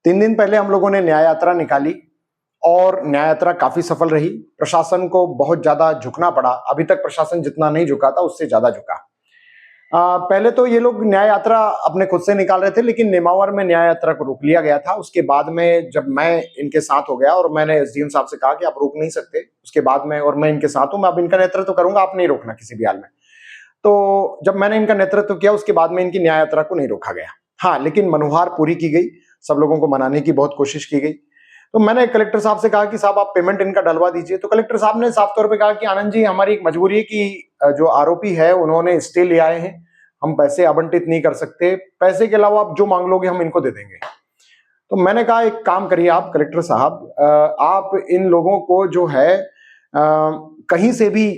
3 दिन पहले हम लोगों ने न्याय यात्रा निकाली और न्याय यात्रा काफ़ी सफल रही। प्रशासन को बहुत ज़्यादा झुकना पड़ा। अभी तक प्रशासन जितना नहीं झुका था, उससे ज़्यादा झुका। पहले तो ये लोग न्याय यात्रा अपने खुद से निकाल रहे थे, लेकिन नेमावर में न्याय यात्रा को रोक लिया गया था। उसके बाद में जब मैं इनके साथ हो गया और मैंने एसडीएम साहब से कहा कि आप रोक नहीं सकते, उसके बाद में और मैं इनके साथ हूँ, मैं अब इनका नेतृत्व करूँगा, आप नहीं रोकना किसी भी हाल में। तो जब मैंने इनका नेतृत्व किया, उसके बाद में इनकी न्याय यात्रा को नहीं रोका गया। हाँ, लेकिन मनुहार पूरी की गई, सब लोगों को मनाने की बहुत कोशिश की गई। तो मैंने कलेक्टर साहब से कहा कि साहब आप पेमेंट इनका डलवा दीजिए। तो कलेक्टर साहब ने साफ तौर पे कहा कि आनंद जी, हमारी एक मजबूरी है कि जो आरोपी है उन्होंने स्टे ले आए हैं, हम पैसे आवंटित नहीं कर सकते, पैसे के अलावा आप जो मांग लोगे हम इनको दे देंगे। तो मैंने कहा एक काम करिए आप कलेक्टर साहब, आप इन लोगों को जो है कहीं से भी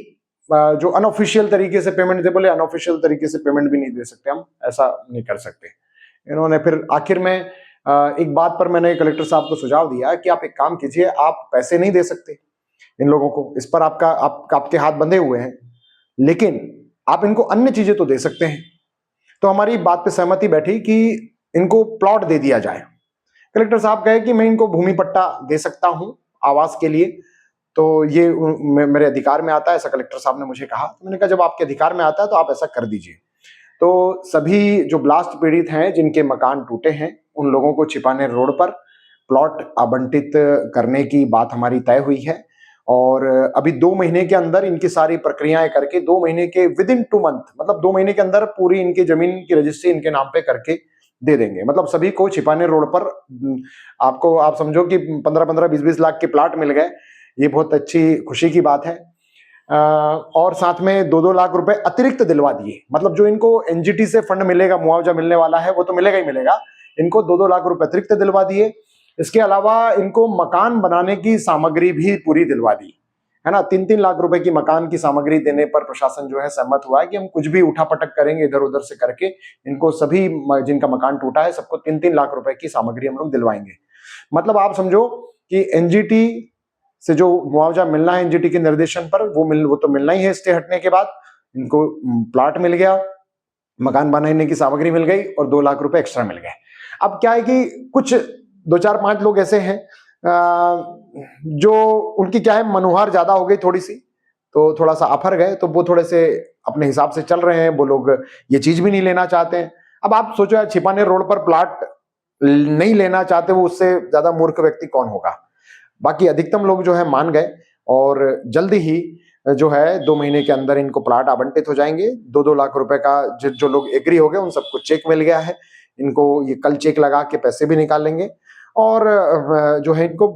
जो अनऑफिशियल तरीके से पेमेंट दे, बोले अनऑफिशियल तरीके से पेमेंट भी नहीं दे सकते, हम ऐसा नहीं कर सकते। इन्होंने फिर आखिर में एक बात पर मैंने कलेक्टर साहब को सुझाव दिया कि आप एक काम कीजिए, आप पैसे नहीं दे सकते इन लोगों को, इस पर आपके हाथ बंधे हुए हैं, लेकिन आप इनको अन्य चीजें तो दे सकते हैं। तो हमारी बात पे सहमति बैठी कि इनको प्लॉट दे दिया जाए। कलेक्टर साहब कहे कि मैं इनको भूमि पट्टा दे सकता हूं आवास के लिए, तो ये मेरे अधिकार में आता है, ऐसा कलेक्टर साहब ने मुझे कहा। तो मैंने कहा जब आपके अधिकार में आता है तो आप ऐसा कर दीजिए। तो सभी जो ब्लास्ट पीड़ित हैं, जिनके मकान टूटे हैं, उन लोगों को छिपाने रोड पर प्लॉट आवंटित करने की बात हमारी तय हुई है और अभी 2 महीने के अंदर इनकी सारी प्रक्रियाएं करके 2 महीने के विदिन 2 मंथ, मतलब 2 महीने के अंदर पूरी इनकी जमीन की रजिस्ट्री इनके नाम पे करके दे देंगे। मतलब सभी को छिपाने रोड पर आपको आप समझो कि 15-15, 20-20 लाख के प्लाट मिल गए। ये बहुत अच्छी खुशी की बात है। और साथ में 2-2 लाख रुपए अतिरिक्त दिलवा दिए। मतलब जो इनको एनजीटी से फंड मिलेगा, मुआवजा मिलने वाला है, वो तो मिलेगा ही मिलेगा। इनको 2-2 लाख रुपए अतिरिक्त दिलवा दिए। इसके अलावा इनको मकान बनाने की सामग्री भी पूरी दिलवा दी, है ना। 3-3 लाख रुपए की मकान की सामग्री देने पर प्रशासन जो है सहमत हुआ है कि हम कुछ भी उठापटक करेंगे इधर उधर से करके, इनको सभी जिनका मकान टूटा है सबको 3-3 लाख रुपए की सामग्री हम लोग दिलवाएंगे। मतलब आप समझो कि एनजीटी से जो मुआवजा मिलना है एनजीटी के निर्देशन पर, वो तो मिलना ही है। स्टे हटने के बाद इनको प्लाट मिल गया, मकान बनाने की सामग्री मिल गई और 2 लाख रुपए एक्स्ट्रा मिल गए। अब क्या है कि कुछ 2-4-5 लोग ऐसे हैं जो उनकी क्या है मनुहार ज्यादा हो गई थोड़ी सी, तो थोड़ा सा अफर गए, तो वो थोड़े से अपने हिसाब से चल रहे हैं। वो लोग ये चीज भी नहीं लेना चाहते हैं। अब आप सोचो यार, छिपाने रोड पर प्लाट नहीं लेना चाहते, वो उससे ज्यादा मूर्ख व्यक्ति कौन होगा। बाकी अधिकतम लोग जो है मान गए और जल्दी ही जो है 2 महीने के अंदर इनको प्लाट आवंटित हो जाएंगे। 2-2 लाख रुपए का जो लोग एग्री हो गए उन सबको चेक मिल गया है। इनको ये कल चेक लगा के पैसे भी निकाल लेंगे और जो है इनको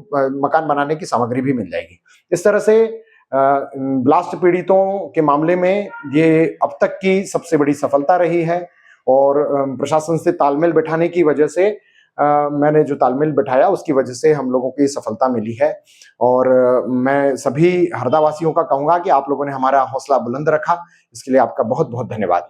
मकान बनाने की सामग्री भी मिल जाएगी। इस तरह से ब्लास्ट पीड़ितों के मामले में ये अब तक की सबसे बड़ी सफलता रही है और प्रशासन से तालमेल बैठाने की वजह से मैंने जो तालमेल बैठाया उसकी वजह से हम लोगों को ये सफलता मिली है। और मैं सभी हरदा वासियों का कहूंगा कि आप लोगों ने हमारा हौसला बुलंद रखा, इसके लिए आपका बहुत बहुत धन्यवाद।